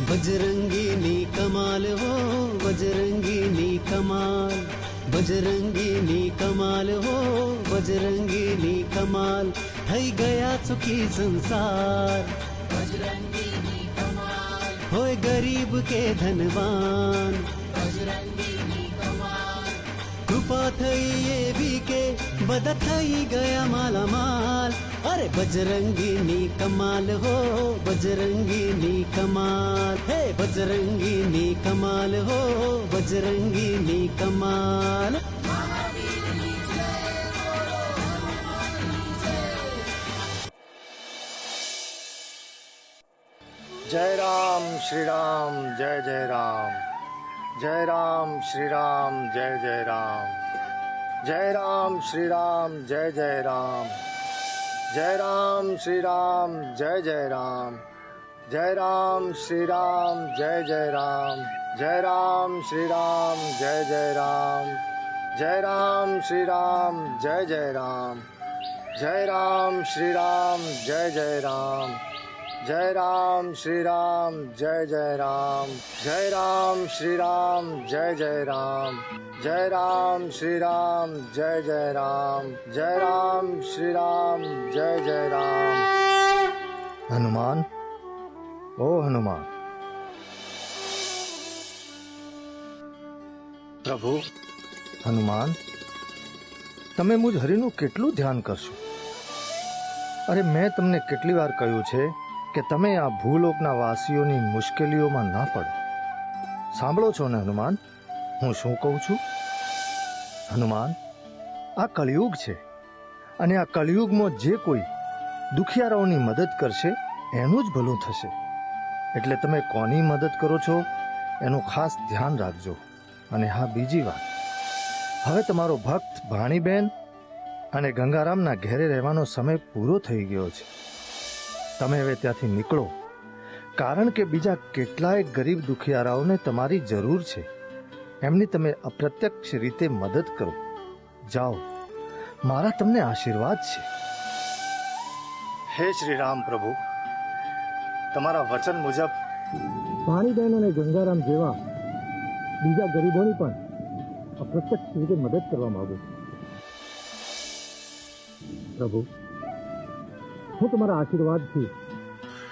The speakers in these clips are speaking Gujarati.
બજરંગીની કમાલ હો બજરંગીની કમાલ, બજરંગીની કમાલ હો બજરંગીની કમાલ, થઈ ગયા સુખી સંસાર. બજરંગીની કમાલ હોય ગરીબ કે ધનવાન, બજરંગીની કમાલ કૃપા થઈ એવી કે બધા થઈ ગયા માલામાલ. અરે બજરંગીની કમાલ હો બજરંગીની કમાલ, હે બજરંગીની કમાલ હો બજરંગીની કમાલ. जय राम श्री राम जय जय राम, जय राम श्री राम जय जय राम, जय राम श्री राम जय जय राम, जय राम श्री राम जय जय राम, जय राम श्री राम जय जय राम, जय राम श्री राम जय जय राम, जय राम श्री राम जय जय राम, जय राम श्री राम जय जय राम, जय राम श्री राम जय जय राम, जय राम श्री राम जय जय राम, जय राम श्री राम जय जय राम, जय राम श्री राम जय जय राम. हनुमान, ओ हनुमान. प्रभु हनुमान, તમે મુજ હરિનું કેટલું ધ્યાન કરશો? અરે મેં તમને કેટલી વાર કહ્યું છે કે તમે આ ભૂલોકના વાસીઓની મુશ્કેલીઓમાં ના પડો. સાંભળો છો ને હનુમાન, હું શું કહું છું? હનુમાન, આ કળિયુગ છે અને આ કળિયુગમાં જે કોઈ દુખિયારાઓની મદદ કરશે એનું જ ભલું થશે. એટલે તમે કોની મદદ કરો છો એનું ખાસ ધ્યાન રાખજો. અને હા, બીજી વાત, હવે તમારો ભક્ત ભાણીબેન અને ગંગારામના ઘેરે રહેવાનો સમય પૂરો થઈ ગયો છે. તમે હવે ત્યાંથી નીકળો, કારણ કે બીજા કેટલાય ગરીબ દુખિયારાઓને તમારી જરૂર છે. એમની તમે અપ્રત્યક્ષ રીતે મદદ કરો. જાઓ, મારા તમને આશીર્વાદ છે. હે શ્રી રામ પ્રભુ, તમારા વચન મુજબ ભાણીબેન અને ગંગારામ જેવા બીજા ગરીબોની પણ અપ્રત્યક્ષ રીતે મદદ કરવા માંગુ છું. પ્રભુ, હું તમારા આશીર્વાદથી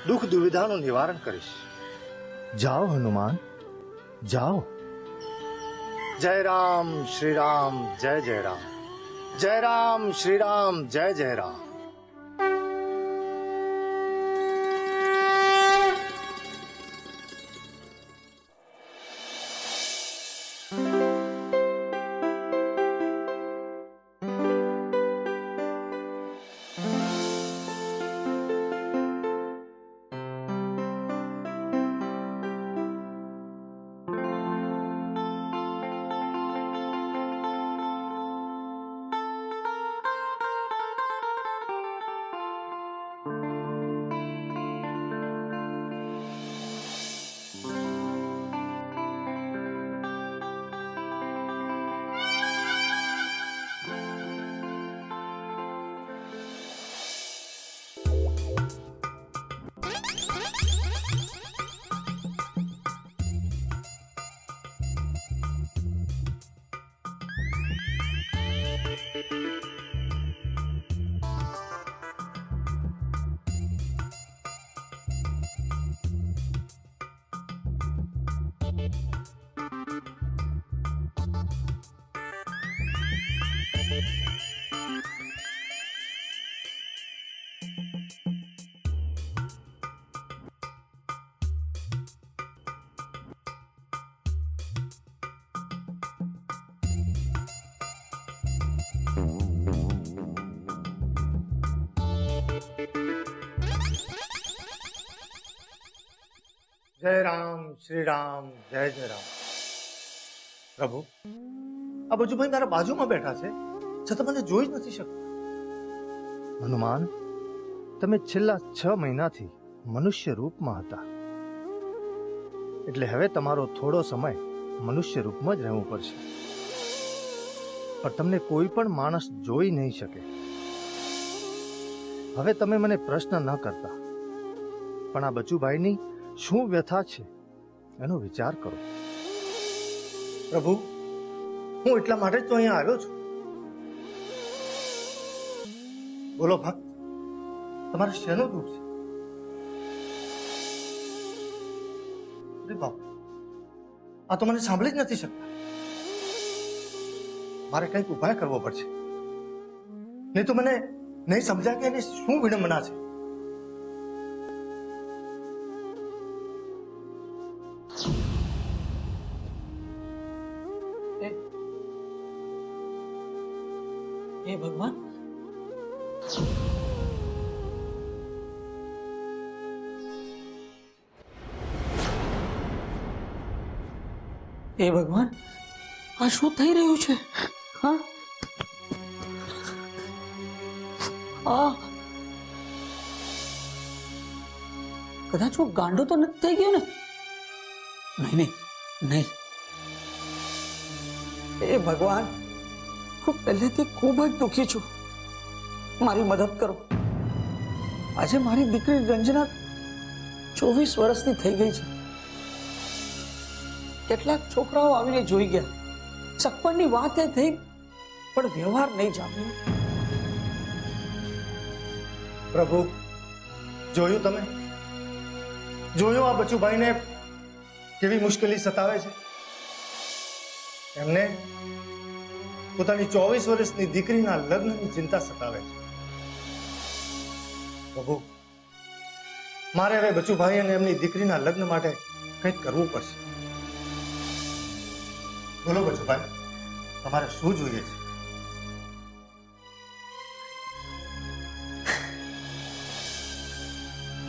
દુઃખ દુવિધાનું નિવારણ કરીશ. જાઓ હનુમાન, જાઓ. જય રામ શ્રી રામ જય જય રામ, જય રામ શ્રી રામ જય જય રામ. જય રામ શ્રી રામ જય જય રામ. પ્રભુ, આ બજુભાઈ મારા બાજુમાં બેઠા છે, છતાં મને જોઈ જ નથી શકતા. હનુમાન, તમે છેલ્લા 6 મહિનાથી મનુષ્ય રૂપમાં હતા, એટલે હવે તમારો થોડો સમય મનુષ્ય રૂપમાં જ રહેવું પડશે. પણ તમને કોઈ પણ માણસ જોઈ નહીં શકે. હવે તમે મને પ્રશ્ન ન કરતા, પણ આ બચુભાઈની શું વ્યથા છે એનો વિચાર કરો. પ્રભુ, હું એટલા માટે જ તો અહીંયા આવ્યો છું. બોલો ભક્ત, તમારે શેનું દુઃખ છે? અરે બાપ, આ તો મને સાંભળી જ નથી શકતા. મારે કંઈક ઉપાય કરવો પડશે, નહીં તો મને નહીં સમજાય કે એને શું વિડંબના છે. હે ભગવાન, હે ભગવાન, આ શું થઈ રહ્યું છે? હા, આ કદાચ હું ગાંડો તો નથી થઈ ગયો ને? નહીં નહીં નહીં. હે ભગવાન, હું પહેલેથી ખૂબ જ દુઃખી છું. મારી મદદ કરો. આજે મારી દીકરી રંજના 24 વર્ષની થઈ ગઈ છે. કેટલાક છોકરાઓ આવીને જોઈ ગયા, સગપણની વાત એ થઈ, પણ વ્યવહાર નહીં જામ્યો. પ્રભુ, જોયું તમે? જોયું આ બચુભાઈને કેવી મુશ્કેલી સતાવે છે? એમને પોતાની 24 વર્ષની દીકરીના લગ્નની ચિંતા સતાવે છે. પ્રભુ, મારે હવે બચુભાઈ અને એમની દીકરીના લગ્ન માટે કંઈક કરવું પડશે. બોલો બચુભાઈ, તમારે શું જોઈએ છે?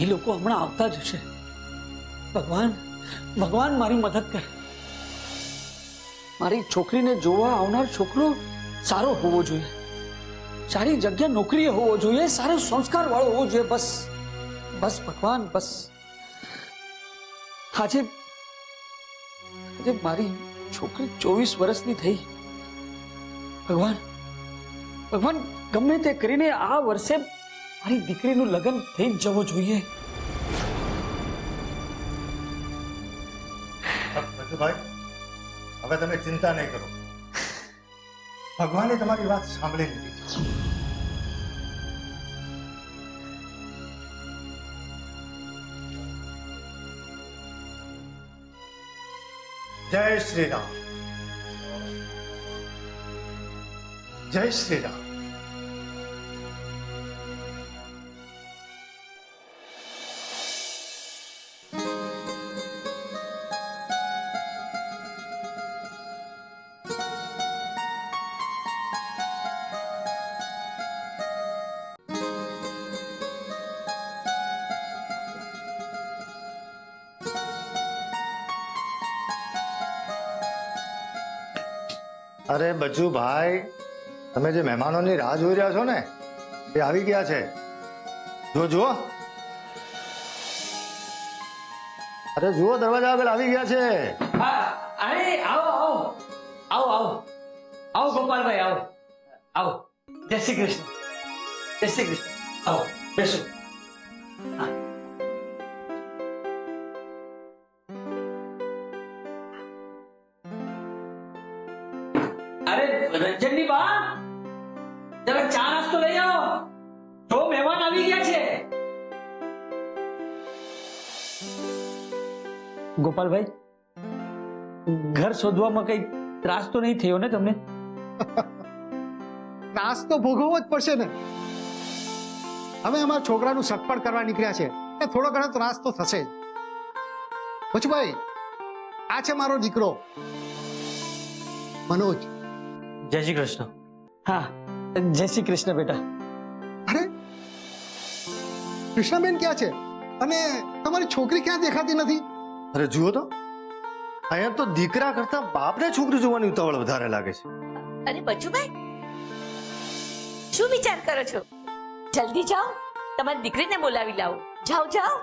એ લોકો હમણાં આવતા જ હશે. ભગવાન, ભગવાન મારી મદદ કર. મારી છોકરીને જોવા આવનાર છોકરો સારો હોવો જોઈએ, સારી જગ્યા નોકરીએ હોવો જોઈએ, સારો સંસ્કાર વાળો હોવો જોઈએ. બસ બસ ભગવાન, બસ. આજે મારી છોકરી 24 વર્ષની થઈ. ભગવાન, ભગવાન, ગમે તે કરીને આ વર્ષે મારી દીકરીનું લગ્ન થઈ જ જવું જોઈએ. બચુભાઈ, હવે તમે ચિંતા નહીં કરો. ભગવાને તમારી વાત સાંભળી લીધી છે. જય શ્રી રામ, જય શ્રી રામ. અરે બચુભાઈ, તમે જે મહેમાનોની રાહ જોઈ રહ્યા છો ને, એ આવી ગયા છે. જો જુઓ, અરે જુઓ, દરવાજા આગળ આવી ગયા છે. અરે આવો આવો આવો આવો આવો ગોપાલભાઈ, આવો આવો. જય શ્રી કૃષ્ણ, જય શ્રી કૃષ્ણ. આવો, બેસો. અરે રંજનની બા, જરા ચા નાસ્તો લઈ આવો. જો મહેમાન આવી ગયા છે. ગોપાલભાઈ, ઘર શોધવામાં કઈ ત્રાસ તો નહીં થયો ને તમને? ત્રાસ તો ભોગવવો જ પડશે ને. હવે અમારા છોકરાનું સગપણ કરવા નીકળ્યા છે, એ થોડો ઘણો ત્રાસ તો થશે જ. બચુભાઈ, આ છે મારો દીકરો મનોજ. જય શ્રી કૃષ્ણ. હા, જય શ્રી કૃષ્ણ બેટા. અરે કૃષ્ણાબેન ક્યાં છે? અને તમારી છોકરી ક્યાં દેખાતી નથી? અરે જુઓ તો, અહીંયા તો દીકરા કરતા બાપને છોકરી જોવાની ઉતાવળ વધારે લાગે છે. અરે બચુભાઈ, શું વિચાર કરો છો? જલ્દી જાઓ, તમારી દીકરીને બોલાવી લાવો. જાઓ જાઓ.